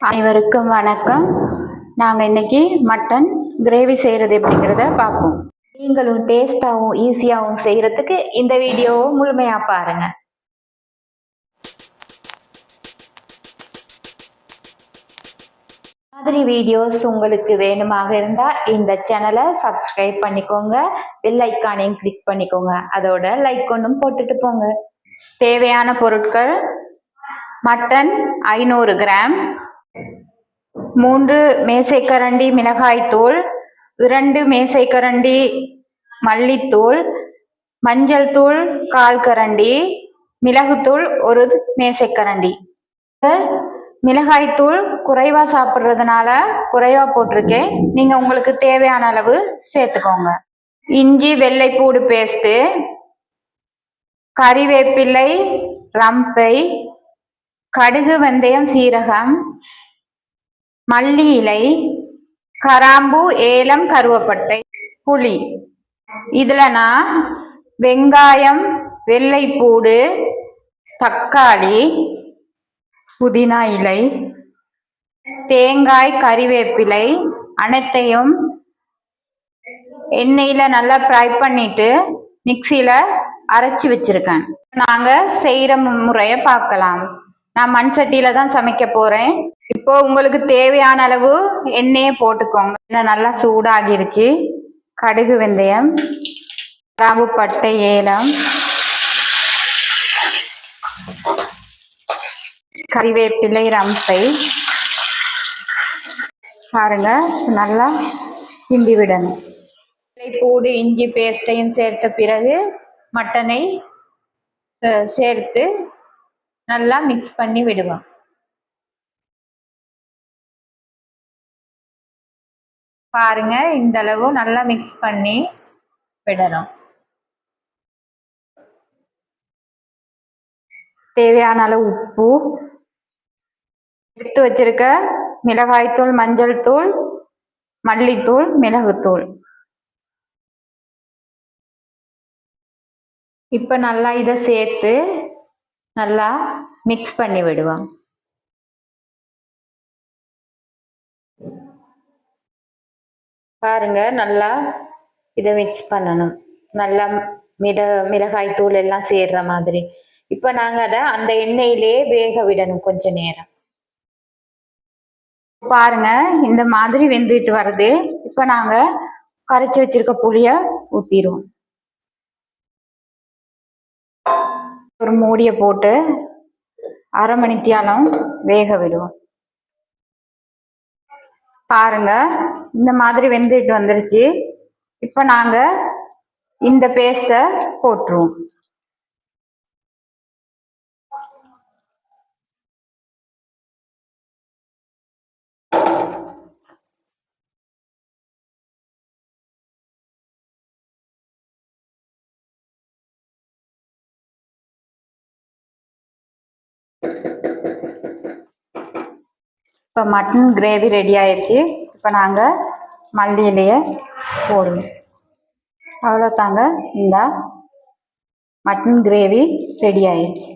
அனைவருக்கும் வணக்கம். நாங்கள் இன்னைக்கு மட்டன் கிரேவி செய்கிறது எப்படிங்கிறத பார்ப்போம். நீங்களும் டேஸ்டாகவும் ஈஸியாகவும் செய்கிறதுக்கு இந்த வீடியோவை முழுமையாக பாருங்கள். மாதிரி வீடியோஸ் உங்களுக்கு வேணுமாக இருந்தால் இந்த சேனலை சப்ஸ்கிரைப் பண்ணிக்கோங்க, பெல் ஐக்கானையும் கிளிக் பண்ணிக்கோங்க, அதோட லைக் ஒன்றும் போட்டுட்டு போங்க. தேவையான பொருட்கள்: மட்டன் 500 கிராம், 3 மேசைக்கரண்டி மிளகாய்த்தூள், 2 மேசைக்கரண்டி மல்லித்தூள், மஞ்சள் தூள் 1/4 கரண்டி, மிளகுத்தூள் 1 மேசைக்கரண்டி. மிளகாய்த்தூள் குறைவா சாப்பிட்றதுனால குறைவா போட்டிருக்கேன், நீங்க உங்களுக்கு தேவையான அளவு சேர்த்துக்கோங்க. இஞ்சி வெள்ளைப்பூடு பேஸ்ட்டு, கறிவேப்பிலை, ரம்பை, கடுகு வெந்தயம் சீரகம், மல்லி இலை, கராம்பு, ஏலம், கருவேப்பட்டை, புளி. இதுல நான் வெங்காயம், வெள்ளைப்பூடு, தக்காளி, புதினா இலை, தேங்காய், கறிவேப்பிலை அனைத்தையும் எண்ணெயில நல்லா ஃப்ரை பண்ணிட்டு மிக்சியில அரைச்சி வச்சிருக்கேன். நாங்க செய்யற முறையை பார்க்கலாம். நான் மண் சட்டியில தான் சமைக்க போறேன். இப்போ உங்களுக்கு தேவையான அளவு எண்ணெயை போட்டுக்கோங்க. எண்ணெய் நல்லா சூடாகிருச்சு. கடுகு வெந்தயம், கிராம்பு, பட்டை, ஏலம், கறிவேப்பிலை, ரம்பை பாருங்க, நல்லா கிண்டி விடணும். பூடு இஞ்சி பேஸ்டையும் சேர்த்த பிறகு மட்டனை சேர்த்து நல்லா மிக்ஸ் பண்ணி விடுவோம். பாருங்க, இந்த அளவு நல்லா மிக்ஸ் பண்ணி விடணும். தேவையான அளவு உப்பு, எடுத்து வச்சிருக்க மிளகாய்த்தூள், மஞ்சள் தூள், மல்லித்தூள், மிளகுத்தூள். இப்ப நல்லா இதை சேர்த்து நல்லா மிக்ஸ் பண்ணி விடுவோம். பாருங்க, நல்லா இதை மிக்ஸ் பண்ணணும். நல்லா மிளகாய் தூள் எல்லாம் சேர்ற மாதிரி. இப்ப நாங்க அதை அந்த எண்ணெயிலேயே வேக விடணும் கொஞ்ச நேரம். பாருங்க, இந்த மாதிரி வெந்துட்டு வருது. இப்ப நாங்க கரைச்சி வச்சிருக்க புளிய ஊத்திடுவோம். ஒரு மூடிய போட்டு அரை மணி தியாலம் வேக விடுவோம். பாருங்க, இந்த மாதிரி வெந்துட்டு வந்துருச்சு. இப்ப நாங்க இந்த பேஸ்ட போட்டுருவோம். இப்போ மட்டன் கிரேவி ரெடி ஆயிடுச்சு. இப்போ நாங்கள் மல்லி இலையை போடுவோம். அவ்வளோதாங்க, இந்த மட்டன் கிரேவி ரெடி ஆயிடுச்சு.